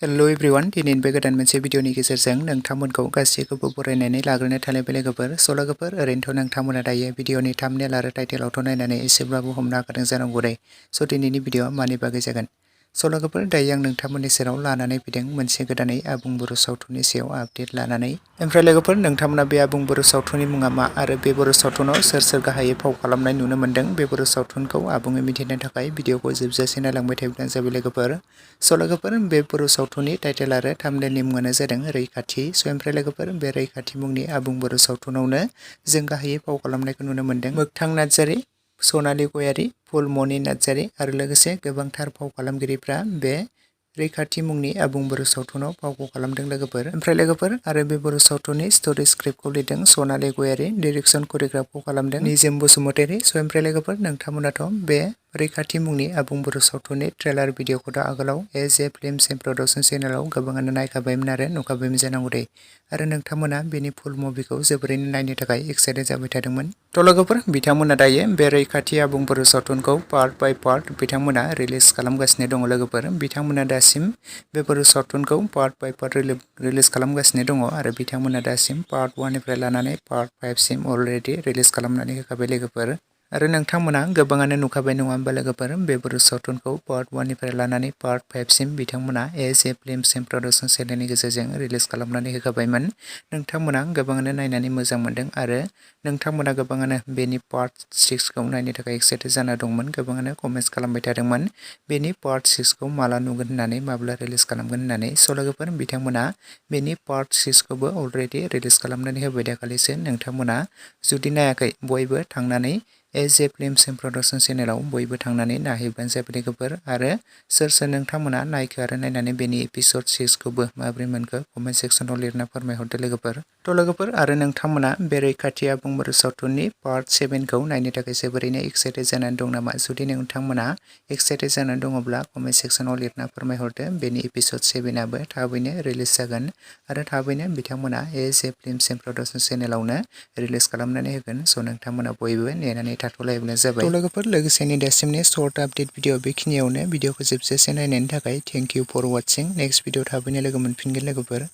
Hello everyone दिनैनि बे गोदान मोनसे भिडिअनि गेजेरजों नोंथांमोनखौ गासैखौबो बरायनानै लाग्रोनो थानाय लोगोफोर लोगोफोर ओरैनोथ' नोंथांमोना दायो भिडिअनि थाम्बनेल आरो टाइटेलावथ' नायनानै एसेब्लाबो हमनो हाखादों जानांगौ दे दिनैनि भिडिअआ मानि बागै जागोन लोगोफोर दायो आं नोंथांमोननि सेराव लानानै फैदों मोनसे गोदानै आबुं बर' सावथुननि सायाव आपडेट लानानै ओमफ्राय लोगोफोर नोंथांमोना बे आबुं बर' सावथुननि मुङा मा आरो बे बर' सावथुनाव सोर सोर गाहायै फाव खालामनाय नुनो मोन्दों बे बर' सावथुनखौ आबुङै मिथिनो थाखाय भिडिअखौ जोबजासे नायलांबाय थायोब्लानो जाबाय लोगोफोर लोगोफोर बे बर' सावथुननि टाइटेल आरो थाम्बनेलनि मुङानो जादों रैखाथि ओमफ्राय लोगोफोर बे रैखाथि मुंनि आबुं बर' सावथुनावनो जों गाहायै फाव खालामनायखौ नुनो मोन्दों मोगथां नार्जारि, सनालि गयारि, फुलमणि नार्जारि आरो लोगोसे गोबांथार फाव खालामगिरिफ्रा बे रैखाथि मुंनि आबुं बर' सावथुनाव फावखौ खालामदों लोगोफोर ओमफ्राय लोगोफोर आरो बे बर' सावथुननि स्ट'रि स्क्रिप्टखौ लिरदों सनालि गयारि, डिरेक्सन करिय'ग्राफखौ खालामदों निजोम बसुमतारी ओमफ्राय लोगोफोर नोंथांमोनाथ' बे रैखाथि मुंनि आबुं बर' सावथुननि ट्रेलार भिडिअखौ दा आगोलाव एज ए फिल्म प्रडाक्सन चेनेलाव गोबाङानो नायखाबायमोन आरो नुखाबायमोन जानांगौ दे आरो नोंथांमोना बेनि फुल मुभिखौ जोबोरैनो नायनो थाखाय एक्साइटेड जाबाय थादोंमोन लोगोफोर बिथांमोना दायो बे रैखाथि आबुं बर' सावथुनखौ पार्ट बाय पार्ट बिथांमोना रिलिज खालामगासिनो दङ लोगोफोर बिथांमोना दासिम बे बर' सावथुनखौ पार्ट बाय पार्ट रिलिज खालामगासिनो दङ आरो बिथांमोना दासिम पार्ट 1 निफ्राय लानानै पार्ट 5 सिम अलरेडि रिलिज खालामनानै होखाबाय लोगोफोर आरो नोंथांमोना गोबाङानो नुखाबाय नङा होमबा लोगोफोर बे बर' सावथुनखौ पार्ट 1 निफ्राय लानानै पार्ट 5 सिम बिथांमोना एज ए फिल्म प्रडाक्सन चेनेलनि गेजेरजों रिलिज खालामनानै होखाबायमोन नोंथांमोना गोबाङानो नायनानै मोजां मोन्दों आरो नोंथांमोना गोबाङानो बेनि पार्ट 6 खौ नायनो थाखाय एक्साइटेड जाना दंमोन गोबाङानो कमेन्ट्स खालामबाय थादोंमोन बेनि पार्ट 6 खौ माला नुगोन होननानै माब्ला रिलिज खालामगोन होननानै लोगोफोर बिथांमोना बेनि पार्ट 6 खौबो अलरेडि रिलिज खालामनानै होबाय दाखालिसो नोंथांमोना जुदि नायाखै बयबो थांनानै एज ए फिल्म प्रडाक्सन चेनेलाव बयबो थांनानै नायहैबानो जाबाय लोगोफोर आरो सोर सोर नोंथांमोना नायखो आरो नायनानै बेनि एपिसड 6 खौबो माबोरै मोनखो कमेन्ट सेक्सनाव लिरना फोरमायहरदो लोगोफोर आरो नोंथांमोना बे रैखाथि आबुं बर' सावथुननि पार्ट 7 खौ नायनो थाखाय जोबोरैनो एक्साइटेड जानानै दं नामा जुदि नोंथांमोना एक्साइटेड जानानै दङब्ला कमेन्ट सेक्सनाव लिरना फोरमायहरदो बेनि एपिसड 7 आबो थाबैनो रिलिज जागोन आरो थाबैनो बिथांमोना एज ए फिल्म प्रडाक्सन चेनेलावनो रिलिज खालामनानै होगोन नोंथांमोना बयबो नेनानै थाथ'लायब्लानो जाबाय लोगोफोर लोगोसेनो दासिमनि सर्ट आपडेट भिडिअ बेखिनियावनो भिडिअखौ जोबजासे नायनायनि थाखाय thank you for watching next video थाबैनो लोगो मोनफिनगोन लोगोफोर।